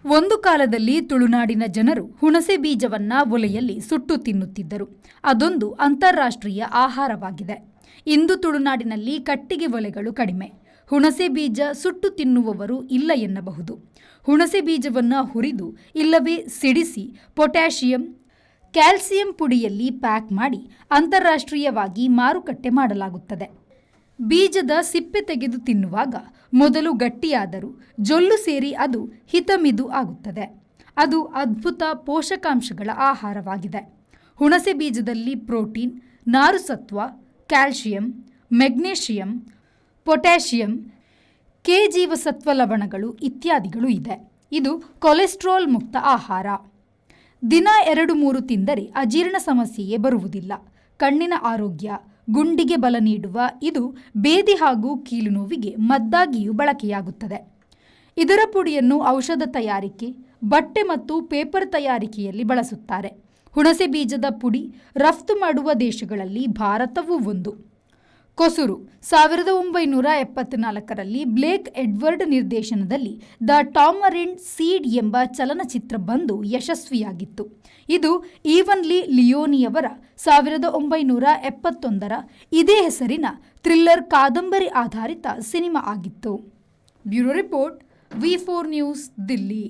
ಒಂದು ಕಾಲದಲ್ಲಿ ತುಳುನಾಡಿನ ಜನರು ಹುಣಸೆ ಬೀಜವನ್ನ ಒಲೆಯಲ್ಲಿ ಸುಟ್ಟು ತಿನ್ನುತ್ತಿದ್ದರು. ಅದೊಂದು ಅಂತಾರಾಷ್ಟ್ರೀಯ ಆಹಾರವಾಗಿದೆ. ಇಂದು ತುಳುನಾಡಿನಲ್ಲಿ ಕಟ್ಟಿಗೆ ಒಲೆಗಳು ಕಡಿಮೆ. ಹುಣಸೆ ಬೀಜ ಸುಟ್ಟು ತಿನ್ನುವವರು ಇಲ್ಲ ಎನ್ನಬಹುದು. ಹುಣಸೆ ಬೀಜವನ್ನು ಹುರಿದು ಇಲ್ಲವೇ ಸಿಡಿಸಿ ಪೊಟ್ಯಾಷಿಯಂ, ಕ್ಯಾಲ್ಸಿಯಂ ಪುಡಿಯಲ್ಲಿ ಪ್ಯಾಕ್ ಮಾಡಿ ಅಂತಾರಾಷ್ಟ್ರೀಯವಾಗಿ ಮಾರುಕಟ್ಟೆ ಮಾಡಲಾಗುತ್ತದೆ. ಬೀಜದ ಸಿಪ್ಪೆ ತೆಗೆದು ತಿನ್ನುವಾಗ ಮೊದಲು ಗಟ್ಟಿಯಾದರೂ ಜೊಲ್ಲು ಸೇರಿ ಅದು ಹಿತಮಿದು ಆಗುತ್ತದೆ. ಅದು ಅದ್ಭುತ ಪೋಷಕಾಂಶಗಳ ಆಹಾರವಾಗಿದೆ. ಹುಣಸೆ ಬೀಜದಲ್ಲಿ ಪ್ರೋಟೀನ್, ನಾರುಸತ್ವ, ಕ್ಯಾಲ್ಸಿಯಂ, ಮೆಗ್ನೀಷಿಯಂ, ಪೊಟ್ಯಾಷಿಯಂ, ಕೆ ಜೀವಸತ್ವ ಲವಣಗಳು ಇತ್ಯಾದಿಗಳು ಇದೆ. ಇದು ಕೊಲೆಸ್ಟ್ರಾಲ್ ಮುಕ್ತ ಆಹಾರ. ದಿನ 2-3 ತಿಂದರೆ ಅಜೀರ್ಣ ಸಮಸ್ಯೆಯೇ ಬರುವುದಿಲ್ಲ. ಕಣ್ಣಿನ ಆರೋಗ್ಯ, ಗುಂಡಿಗೆ ಬಲ ನೀಡುವ ಇದು ಬೇದಿ ಹಾಗೂ ಕೀಲು ನೋವಿಗೆ ಮದ್ದಾಗಿಯೂ ಬಳಕೆಯಾಗುತ್ತದೆ. ಇದರ ಪುಡಿಯನ್ನು ಔಷಧ ತಯಾರಿಕೆ, ಬಟ್ಟೆ ಮತ್ತು ಪೇಪರ್ ತಯಾರಿಕೆಯಲ್ಲಿ ಬಳಸುತ್ತಾರೆ. ಹುಣಸೆ ಬೀಜದ ಪುಡಿ ರಫ್ತು ಮಾಡುವ ದೇಶಗಳಲ್ಲಿ ಭಾರತವೂ ಒಂದು. ಕೊಸುರು 1974ರಲ್ಲಿ ಬ್ಲೇಕ್ ಎಡ್ವರ್ಡ್ ನಿರ್ದೇಶನದಲ್ಲಿ ದ ಟಾಮರಿಂಡ್ ಸೀಡ್ ಎಂಬ ಚಲನಚಿತ್ರ ಬಂದು ಯಶಸ್ವಿಯಾಗಿತ್ತು. ಇದು ಈವನ್ಲಿ ಲಿಯೋನಿಯವರ 1971ರ ಇದೇ ಹೆಸರಿನ ಥ್ರಿಲ್ಲರ್ ಕಾದಂಬರಿ ಆಧಾರಿತ ಸಿನಿಮಾ ಆಗಿತ್ತು. ಬ್ಯೂರೋ ರಿಪೋರ್ಟ್, ವಿ4 ನ್ಯೂಸ್, ದಿಲ್ಲಿ.